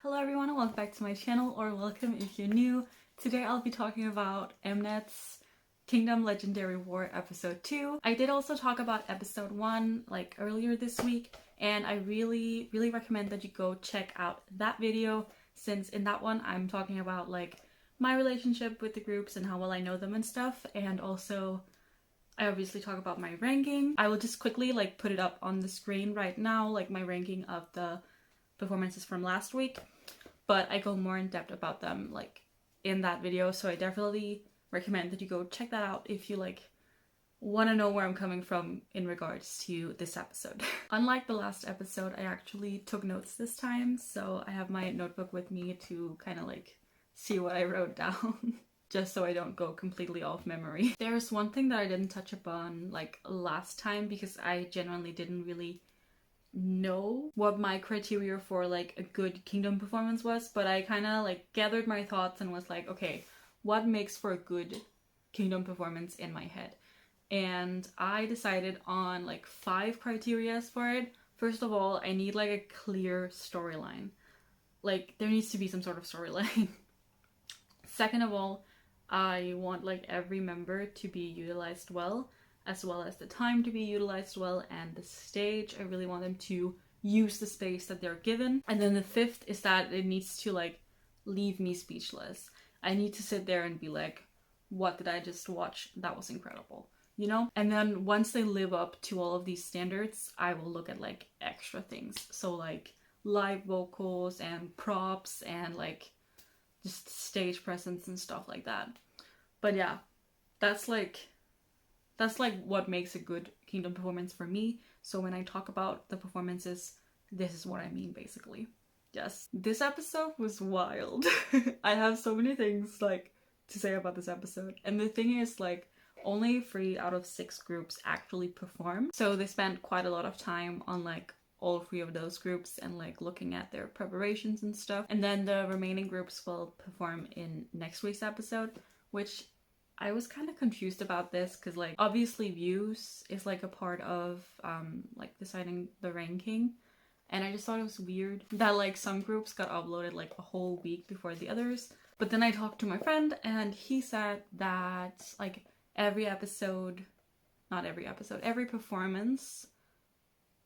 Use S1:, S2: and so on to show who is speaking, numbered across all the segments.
S1: Hello everyone and welcome back to my channel, or welcome if you're new. Today I'll be talking about Mnet's Kingdom Legendary War episode 2. I did also talk about episode 1 like earlier this week, and I really recommend that you go check out that video, since in that one I'm talking about like my relationship with the groups and how well I know them and stuff, and also I obviously talk about my ranking. I will just quickly like put it up on the screen right now, like my ranking of the performances from last week, but I go more in depth about them like in that video, so I definitely recommend that you go check that out if you like want to know where I'm coming from in regards to this episode. Unlike the last episode, I actually took notes this time, so I have my notebook with me to kind of like see what I wrote down just so I don't go completely off memory. There's one thing that I didn't touch upon like last time because I genuinely didn't really know what my criteria for like a good kingdom performance was, but I kind of like gathered my thoughts and was like, okay, what makes for a good kingdom performance in my head? And I decided on like 5 criterias for it. First of all, I need like a clear storyline. Like there needs to be some sort of storyline. Second of all, I want like every member to be utilized well, as well as the time to be utilized well, and the stage. I really want them to use the space that they're given. And then the 5th is that it needs to like leave me speechless. I need to sit there and be like, what did I just watch? That was incredible, you know? And then once they live up to all of these standards, I will look at like extra things. So like live vocals and props and like just stage presence and stuff like that. But yeah, that's like what makes a good kingdom performance for me. So when I talk about the performances, this is what I mean basically. Yes, this episode was wild. I have so many things like to say about this episode, and the thing is like only 3 out of 6 groups actually performed, so they spent quite a lot of time on like all 3 of those groups and like looking at their preparations and stuff, and then the remaining groups will perform in next week's episode, which I was kind of confused about this because like obviously views is like a part of like deciding the ranking, and I just thought it was weird that like some groups got uploaded like a whole week before the others. But then I talked to my friend and he said that like every performance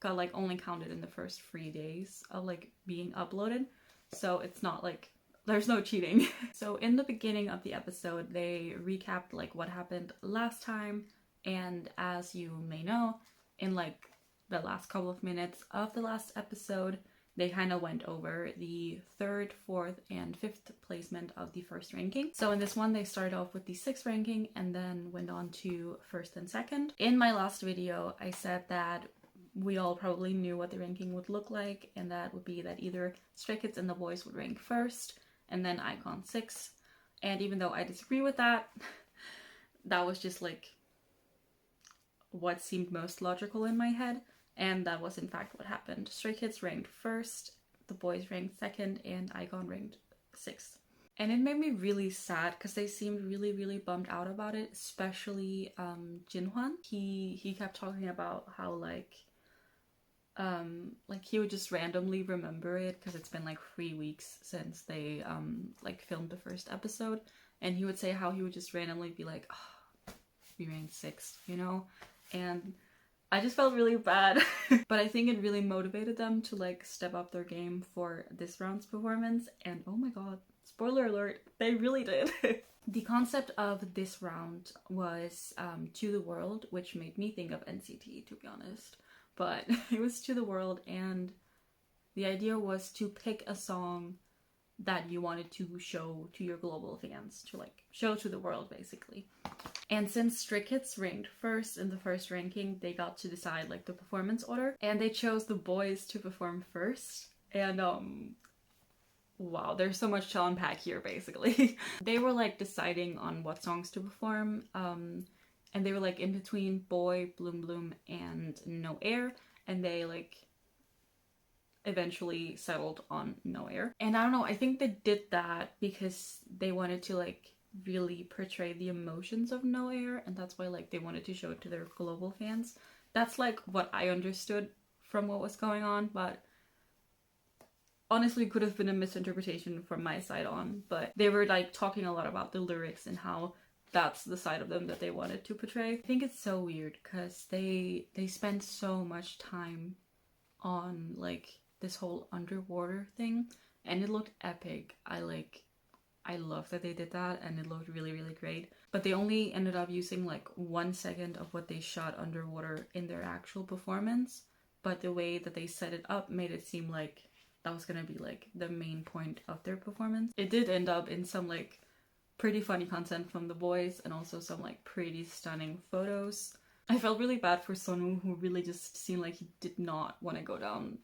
S1: got like only counted in the first 3 days of like being uploaded, so it's not like there's no cheating. So in the beginning of the episode, they recapped like what happened last time, and as you may know, in like the last couple of minutes of the last episode, they kind of went over the 3rd, 4th, and 5th placement of the first ranking. So in this one, they started off with the 6th ranking and then went on to 1st and 2nd. In my last video, I said that we all probably knew what the ranking would look like, and that would be that either Stray Kids and the Boyz would rank 1st, and then iKON 6th. And even though I disagree with that, that was just like what seemed most logical in my head, and that was in fact what happened. Stray Kids ranked 1st, the Boyz ranked 2nd, and iKON ranked 6th. And it made me really sad because they seemed really bummed out about it, especially Jinhwan. He kept talking about how like he would just randomly remember it because it's been like 3 weeks since they like filmed the first episode, and he would say how he would just randomly be like, oh, we ranked 6th, you know? And I just felt really bad. But I think it really motivated them to like step up their game for this round's performance, and oh my god, spoiler alert, they really did. The concept of this round was To the World, which made me think of NCT, to be honest. But it was To the World, and the idea was to pick a song that you wanted to show to your global fans, to like show to the world basically. And since Stray Kids ranked 1st in the first ranking, they got to decide like the performance order, and they chose the Boyz to perform 1st. And wow, there's so much to unpack here basically. They were like deciding on what songs to perform, and they were like in between Boy, Bloom Bloom, and No Air, and they like eventually settled on No Air. And I don't know, I think they did that because they wanted to like really portray the emotions of No Air, and that's why like they wanted to show it to their global fans. That's like what I understood from what was going on, but honestly could have been a misinterpretation from my side on, but they were like talking a lot about the lyrics and how that's the side of them that they wanted to portray. I think it's so weird because they spend so much time on like this whole underwater thing, and it looked epic. I love that they did that, and it looked really, really great. But they only ended up using like 1 second of what they shot underwater in their actual performance. But the way that they set it up made it seem like that was gonna be like the main point of their performance. It did end up in some like pretty funny content from the boys and also some like pretty stunning photos. I felt really bad for Sonu, who really just seemed like he did not want to go down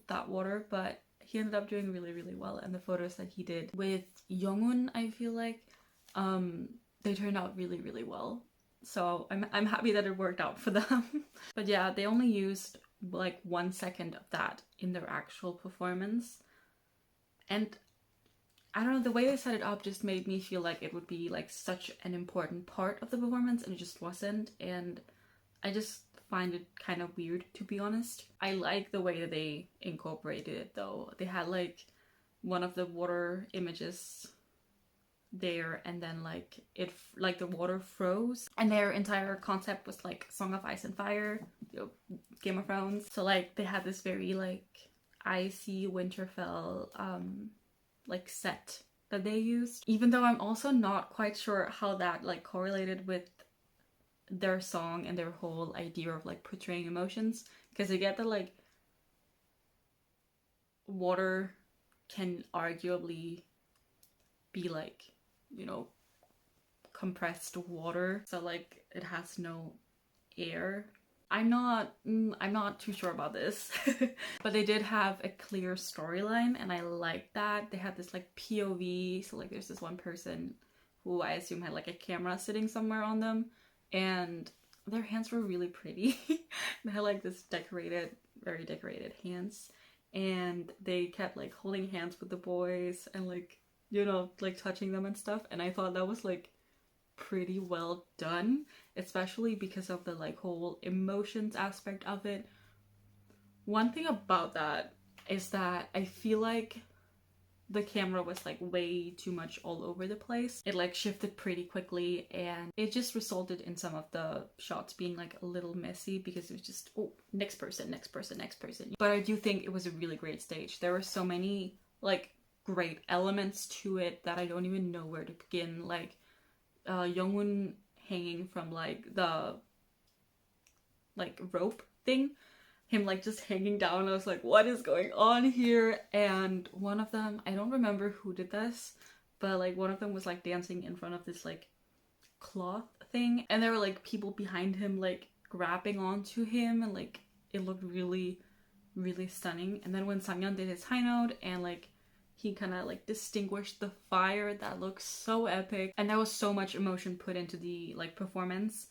S1: that water, but he ended up doing really, really well. And the photos that he did with Youngun, I feel like they turned out really, really well. So I'm happy that it worked out for them. But yeah, they only used like 1 second of that in their actual performance. And I don't know, the way they set it up just made me feel like it would be like such an important part of the performance, and it just wasn't. And I just find it kind of weird, to be honest. I like the way that they incorporated it though. They had like one of the water images there, and then like the water froze, and their entire concept was like Song of Ice and Fire, you know, Game of Thrones. So like they had this very like icy Winterfell like set that they used, even though I'm also not quite sure how that like correlated with their song and their whole idea of like portraying emotions, because I get that like water can arguably be like, you know, compressed water, so like it has no air. I'm not too sure about this. But they did have a clear storyline, and I like that. They had this like POV, so like there's this one person who I assume had like a camera sitting somewhere on them, and their hands were really pretty. They had like this decorated, very decorated hands, and they kept like holding hands with the boys and like, you know, like touching them and stuff, and I thought that was like pretty well done, especially because of the like whole emotions aspect of it. One thing about that is that I feel like the camera was like way too much all over the place. It like shifted pretty quickly, and it just resulted in some of the shots being like a little messy because it was just, oh, next person, next person, next person. But I do think it was a really great stage. There were so many like great elements to it that I don't even know where to begin. Like Youngwon hanging from like the like rope thing, him like just hanging down. I was like, what is going on here? And one of them, I don't remember who did this, but like one of them was like dancing in front of this like cloth thing, and there were like people behind him like grabbing onto him, and like it looked really, really stunning. And then when Sangyeon did his high note and like he kind of like distinguished the fire, that looks so epic. And there was so much emotion put into the like performance,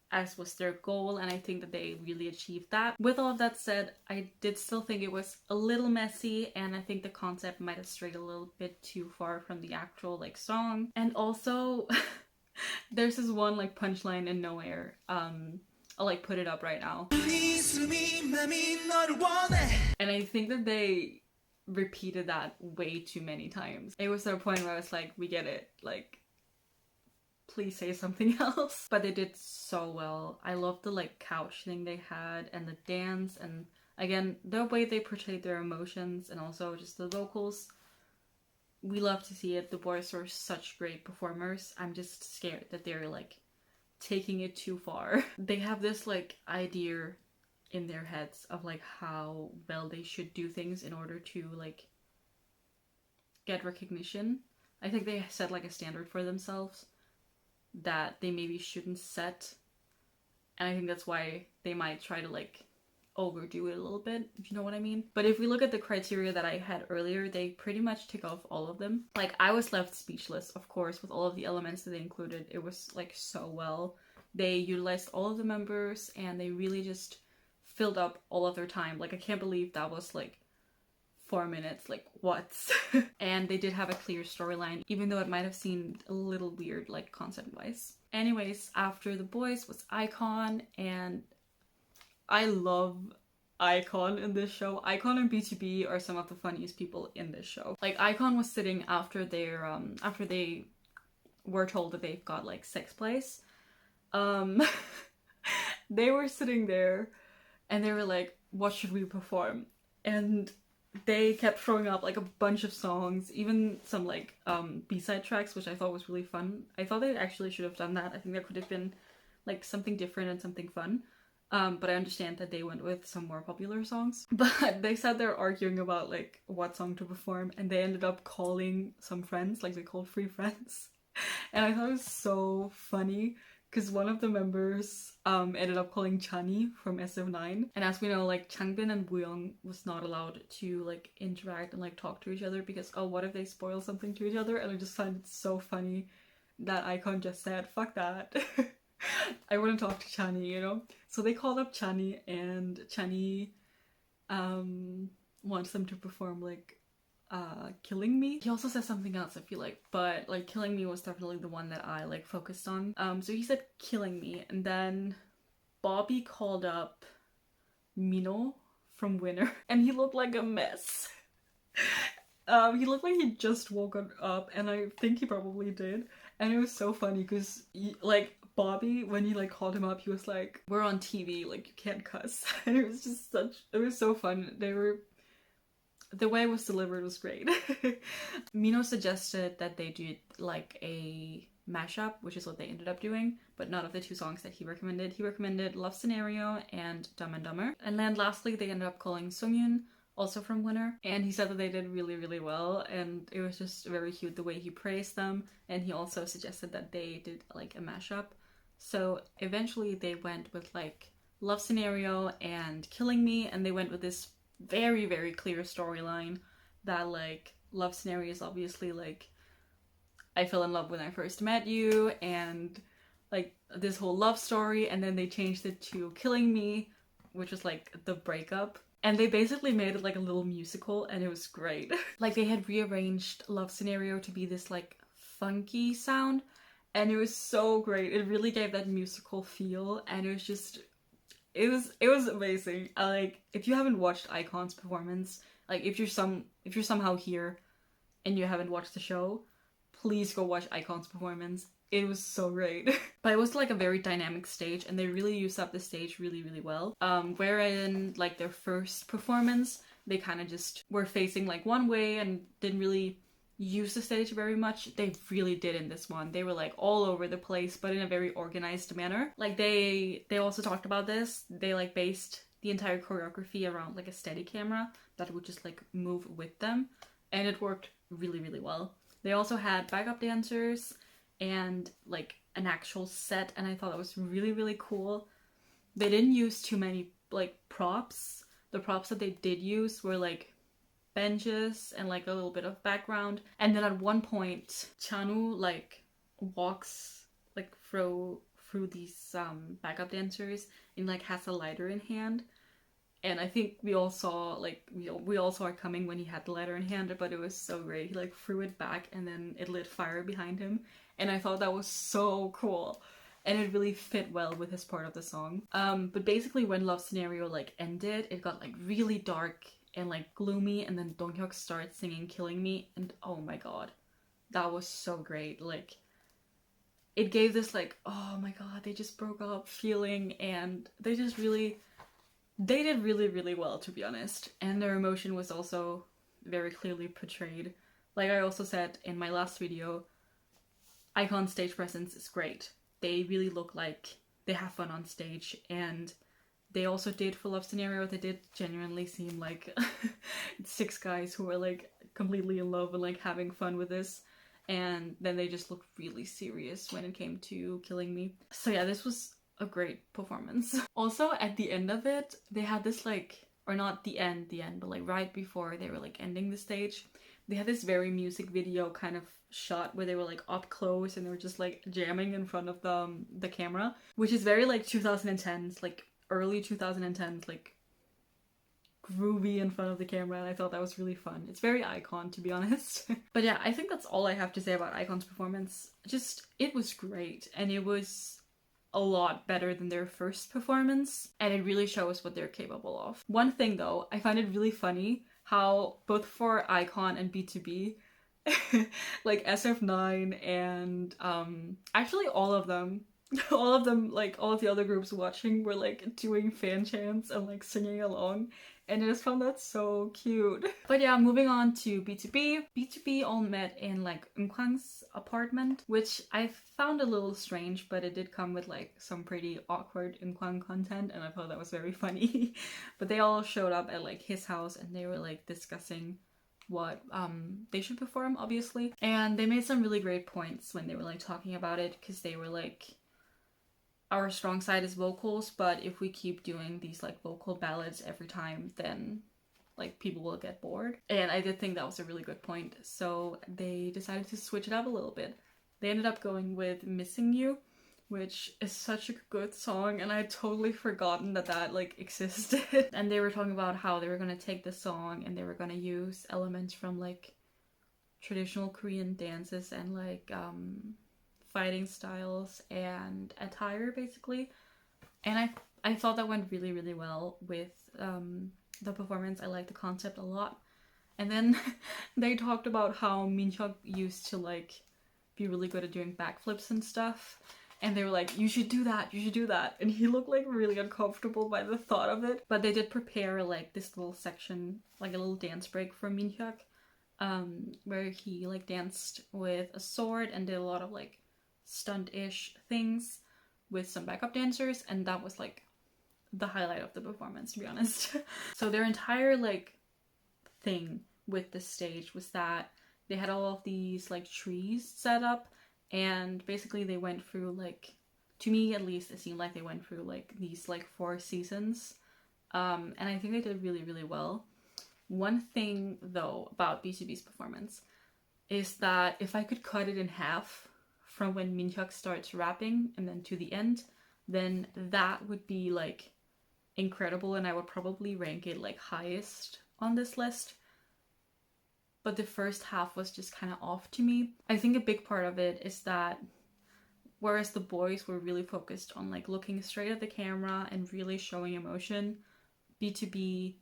S1: as was their goal, and I think that they really achieved that. With all of that said, I did still think it was a little messy, and I think the concept might have strayed a little bit too far from the actual like song. And also there's this one like punchline in Nowhere. I'll like put it up right now. And I think that they repeated that way too many times. It was to a point where I was like, we get it, like please say something else. But they did so well. I loved the like couch thing they had, and the dance, and again the way they portrayed their emotions, and also just the vocals. We love to see it. The boys are such great performers. I'm just scared that they're like taking it too far. They have this like idea in their heads of like how well they should do things in order to like get recognition. I think they set like a standard for themselves that they maybe shouldn't set, and I think that's why they might try to like overdo it a little bit, if you know what I mean. But if we look at the criteria that I had earlier, they pretty much tick off all of them. Like I was left speechless, of course, with all of the elements that they included. It was like so well. They utilized all of the members, and they really just filled up all of their time. Like I can't believe that was like 4 minutes, like what? And they did have a clear storyline, even though it might have seemed a little weird like concept wise. Anyways, after the boys was iKON, and I love iKON in this show. iKON and BTOB are some of the funniest people in this show. Like iKON was sitting after their after they were told that they've got like 6th place. They were sitting there and they were like, what should we perform? And they kept throwing up like a bunch of songs, even some like B-side tracks, which I thought was really fun. I thought they actually should have done that. I think that could have been like something different and something fun. But I understand that they went with some more popular songs. But they sat there arguing about like what song to perform, and they ended up calling some friends, like they called 3 friends. And I thought it was so funny because one of the members ended up calling Chani from SF9. And as we know, like Changbin and Wooyoung was not allowed to like interact and like talk to each other because, oh, what if they spoil something to each other? And I just find it so funny that iKON just said, fuck that. I want to talk to Chani, you know? So they called up Chani, and Chani wants them to perform like Killing Me. He also says something else, I feel like, but like Killing Me was definitely the one that I like focused on. So he said Killing Me, and then Bobby called up Mino from Winner, and he looked like a mess. He looked like he just woken up, and I think he probably did. And it was so funny because like Bobby, when he like called him up, he was like, we're on TV, like you can't cuss. And it was just it was so fun. The way it was delivered was great. Mino suggested that they do like a mashup, which is what they ended up doing, but none of the 2 songs that he recommended. He recommended Love Scenario and Dumb and Dumber. And then lastly, they ended up calling Sungyun, also from Winner, and he said that they did really, really well, and it was just very cute the way he praised them. And he also suggested that they did like a mashup. So eventually they went with like Love Scenario and Killing Me, and they went with this very, very clear storyline that like Love Scenario is obviously like I fell in love when I first met you, and like this whole love story, and then they changed it to Killing Me, which was like the breakup, and they basically made it like a little musical, and it was great. Like they had rearranged Love Scenario to be this like funky sound, and it was so great. It really gave that musical feel, and it was just it was amazing. Like if you haven't watched iKON's performance, like if you're somehow here and you haven't watched the show, please go watch iKON's performance. It was so great. But it was like a very dynamic stage, and they really used up the stage really, really well. Wherein like their first performance, they kind of just were facing like one way and didn't really use the stage very much. They really did in this one. They were like all over the place, but in a very organized manner. Like they also talked about this. They like based the entire choreography around like a steady camera that would just like move with them, and it worked really, really well. They also had backup dancers and like an actual set, and I thought that was really, really cool. They didn't use too many like props. The props that they did use were like benches and like a little bit of background. And then at one point Chanu like walks like through these backup dancers and like has a lighter in hand, and I think we all saw like we all saw it coming when he had the lighter in hand, but it was so great. He like threw it back and then it lit fire behind him, and I thought that was so cool, and it really fit well with his part of the song. But basically when Love Scenario like ended, it got like really dark and like gloomy, and then Donghyuk started singing Killing Me, and oh my god, that was so great. Like it gave this like, oh my god, they just broke up feeling, and they did really, really well, to be honest. And their emotion was also very clearly portrayed. Like I also said in my last video, iKON's stage presence is great. They really look like they have fun on stage, and they also did for Love Scenario. They did genuinely seem like 6 guys who were like completely in love and like having fun with this. And then they just looked really serious when it came to Killing Me. So yeah, this was a great performance. Also at the end of it, they had this like, or not the end, but like right before they were like ending the stage, they had this very music video kind of shot where they were like up close and they were just like jamming in front of the camera, which is very like 2010s, like early 2010s, like groovy in front of the camera, and I thought that was really fun. It's very iKON, to be honest. But yeah, I think that's all I have to say about iKON's performance. Just, it was great, and it was a lot better than their first performance, and it really shows what they're capable of. One thing though, I find it really funny how both for iKON and BTOB, like SF9 and actually all of them, like all of the other groups watching were like doing fan chants and like singing along, and I just found that so cute. But yeah, moving on to BTOB. BTOB all met in like Eunkwang's apartment, which I found a little strange, but it did come with like some pretty awkward Eunkwang content, and I thought that was very funny. But they all showed up at like his house, and they were like discussing what they should perform, obviously. And they made some really great points when they were like talking about it, because they were like, our strong side is vocals, but if we keep doing these like vocal ballads every time, then like people will get bored. And I did think that was a really good point. So they decided to switch it up a little bit. They ended up going with Missing You, which is such a good song, and I had totally forgotten that that like existed. And they were talking about how they were gonna take the song and they were gonna use elements from like traditional Korean dances and like fighting styles and attire, basically. And I thought that went really, really well with the performance. I liked the concept a lot. And then they talked about how Minhyuk used to like be really good at doing backflips and stuff. And they were like, you should do that, you should do that. And he looked like really uncomfortable by the thought of it. But they did prepare like this little section, like a little dance break for Minhyuk, where he like danced with a sword and did a lot of like stunt-ish things with some backup dancers, and that was like the highlight of the performance, to be honest. So their entire like thing with the stage was that they had all of these like trees set up, and basically they went through like, to me at least, it seemed like they went through like these like 4 seasons, and I think they did really, really well. One thing though about BTOB's performance is that if I could cut it in half from when Minhyuk starts rapping and then to the end, then that would be like incredible, and I would probably rank it like highest on this list. But the first half was just kind of off to me. I think a big part of it is that whereas the boys were really focused on like looking straight at the camera and really showing emotion, BTOB,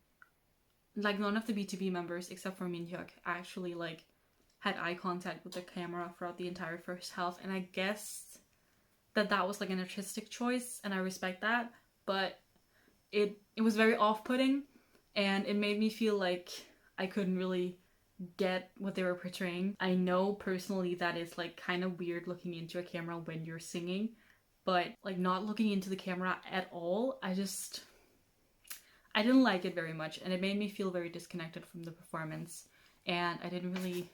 S1: like none of the BTOB members except for Minhyuk actually like had eye contact with the camera throughout the entire first half, and I guess that was like an artistic choice, and I respect that, but it was very off-putting, and it made me feel like I couldn't really get what they were portraying. I know personally that it's like kind of weird looking into a camera when you're singing, but like not looking into the camera at all, I didn't like it very much, and it made me feel very disconnected from the performance, and I didn't really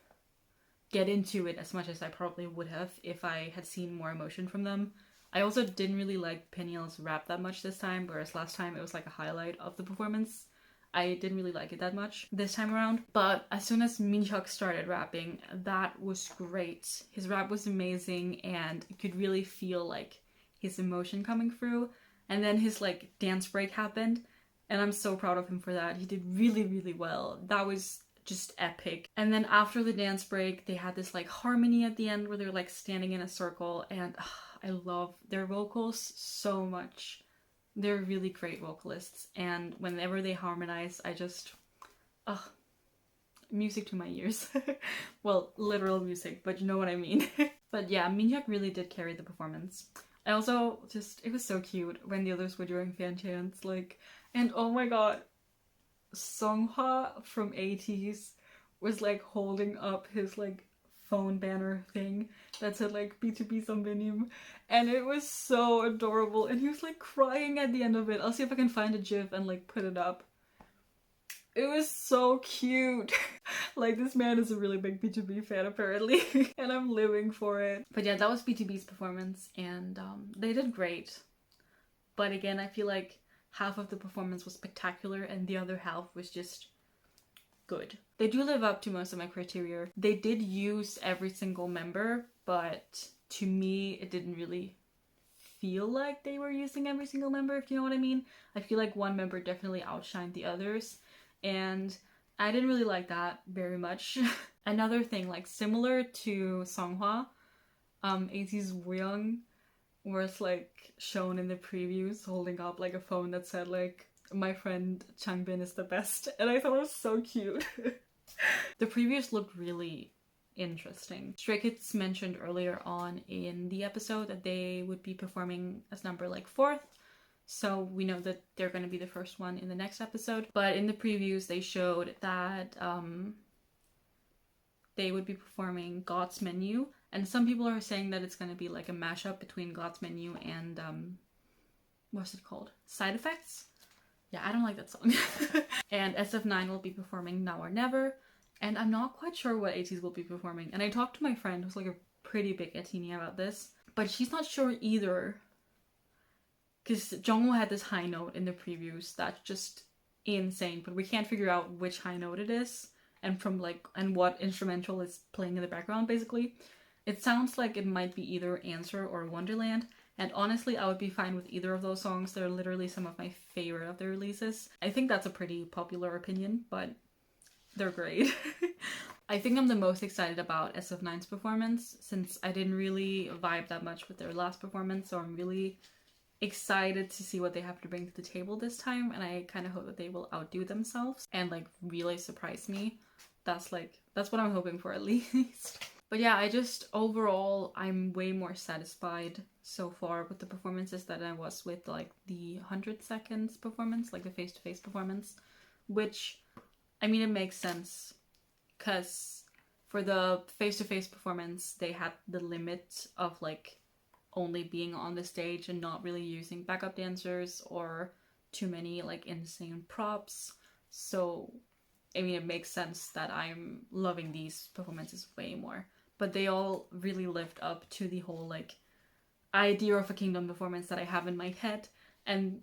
S1: get into it as much as I probably would have if I had seen more emotion from them. I also didn't really like Peniel's rap that much this time, whereas last time it was like a highlight of the performance. I didn't really like it that much this time around. But as soon as Minhyuk started rapping, that was great. His rap was amazing, and you could really feel like his emotion coming through. And then his like dance break happened, and I'm so proud of him for that. He did really, really well. That was just epic. And then after the dance break, they had this like harmony at the end where they're like standing in a circle, and I love their vocals so much. They're really great vocalists, and whenever they harmonize, I just music to my ears. Well, literal music, but you know what I mean. But yeah, Minhyuk really did carry the performance. I also it was so cute when the others were doing fan chants, like, and oh my god, Songhwa from ATEEZ was like holding up his like phone banner thing that said like BTOB Sambinim, and it was so adorable, and he was like crying at the end of it. I'll see if I can find a gif and like put it up. It was so cute. Like, this man is a really big BTOB fan apparently, and I'm living for it. But yeah, that was BTOB's performance, and they did great. But again, I feel like half of the performance was spectacular and the other half was just good. They do live up to most of my criteria. They did use every single member, but to me it didn't really feel like they were using every single member, if you know what I mean. I feel like one member definitely outshined the others, and I didn't really like that very much. Another thing, like similar to Songhwa, ATEEZ Wooyoung was like shown in the previews holding up like a phone that said like, my friend Changbin is the best, and I thought it was so cute. The previews looked really interesting. Stray Kids mentioned earlier on in the episode that they would be performing as number like 4th, so we know that they're going to be the first one in the next episode. But in the previews they showed that they would be performing God's Menu, and some people are saying that it's going to be like a mashup between God's Menu and what's it called? Side Effects? Yeah, I don't like that song. And SF9 will be performing Now or Never, and I'm not quite sure what ATEEZ will be performing. And I talked to my friend who's like a pretty big ATEEZ about this, but she's not sure either. Because Jungwoo had this high note in the previews that's just insane, but we can't figure out which high note it is and from like and what instrumental is playing in the background basically. It sounds like it might be either Answer or Wonderland. And honestly, I would be fine with either of those songs. They're literally some of my favorite of their releases. I think that's a pretty popular opinion, but they're great. I think I'm the most excited about SF9's performance since I didn't really vibe that much with their last performance, so I'm really excited to see what they have to bring to the table this time, and I kind of hope that they will outdo themselves and like really surprise me. That's what I'm hoping for at least. But yeah, overall, I'm way more satisfied so far with the performances than I was with like the 100 seconds performance, like the face-to-face performance, which, I mean, it makes sense because for the face-to-face performance, they had the limit of like only being on the stage and not really using backup dancers or too many like insane props. So, I mean, it makes sense that I'm loving these performances way more. But they all really lived up to the whole like idea of a Kingdom performance that I have in my head, and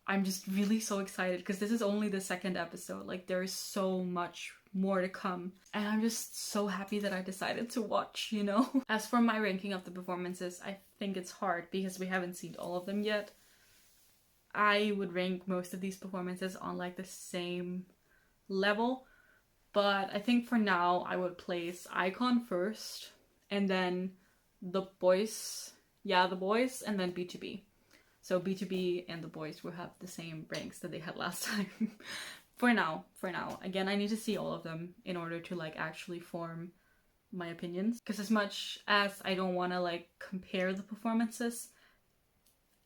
S1: I'm just really so excited because this is only the 2nd episode. Like, there is so much more to come, and I'm just so happy that I decided to watch, you know? As for my ranking of the performances, I think it's hard because we haven't seen all of them yet. I would rank most of these performances on like the same level. But I think for now, I would place iKON first, and then the Boyz, and then BTOB. So BTOB and the Boyz will have the same ranks that they had last time. For now. Again, I need to see all of them in order to like actually form my opinions. Because as much as I don't want to like compare the performances,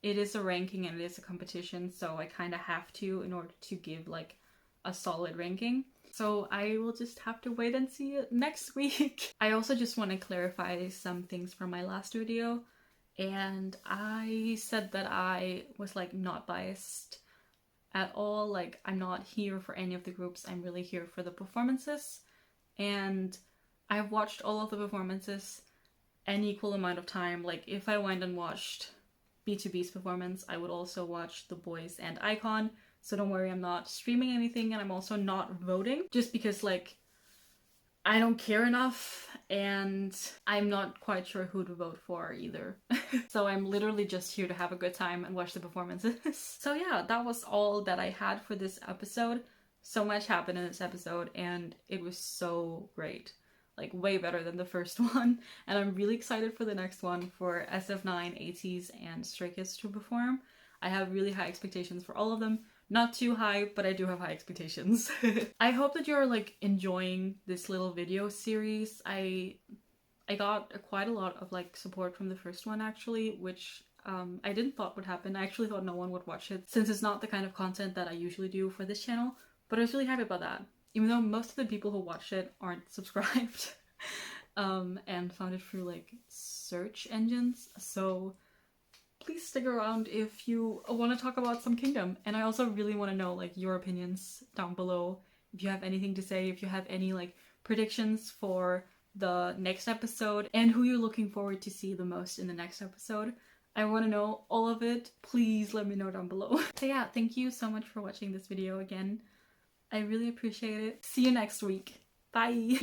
S1: it is a ranking and it is a competition, so I kind of have to in order to give like a solid ranking. So I will just have to wait and see it next week. I also just want to clarify some things from my last video. And I said that I was like not biased at all. Like, I'm not here for any of the groups. I'm really here for the performances. And I've watched all of the performances an equal amount of time. Like, if I went and watched BTOB's performance, I would also watch the Boyz and iKON. So don't worry, I'm not streaming anything, and I'm also not voting just because like I don't care enough and I'm not quite sure who to vote for either. So I'm literally just here to have a good time and watch the performances. So yeah, that was all that I had for this episode. So much happened in this episode and it was so great. Like, way better than the first one. And I'm really excited for the next one for SF9, ATEEZ, and Stray Kids to perform. I have really high expectations for all of them. Not too high, but I do have high expectations. I hope that you're like enjoying this little video series. I got quite a lot of like support from the first one actually, which I didn't thought would happen. I actually thought no one would watch it since it's not the kind of content that I usually do for this channel, but I was really happy about that. Even though most of the people who watch it aren't subscribed and found it through like search engines. So please stick around if you want to talk about some Kingdom. And I also really want to know like your opinions down below. If you have anything to say, if you have any like predictions for the next episode and who you're looking forward to see the most in the next episode. I want to know all of it. Please let me know down below. So yeah, thank you so much for watching this video again. I really appreciate it. See you next week. Bye!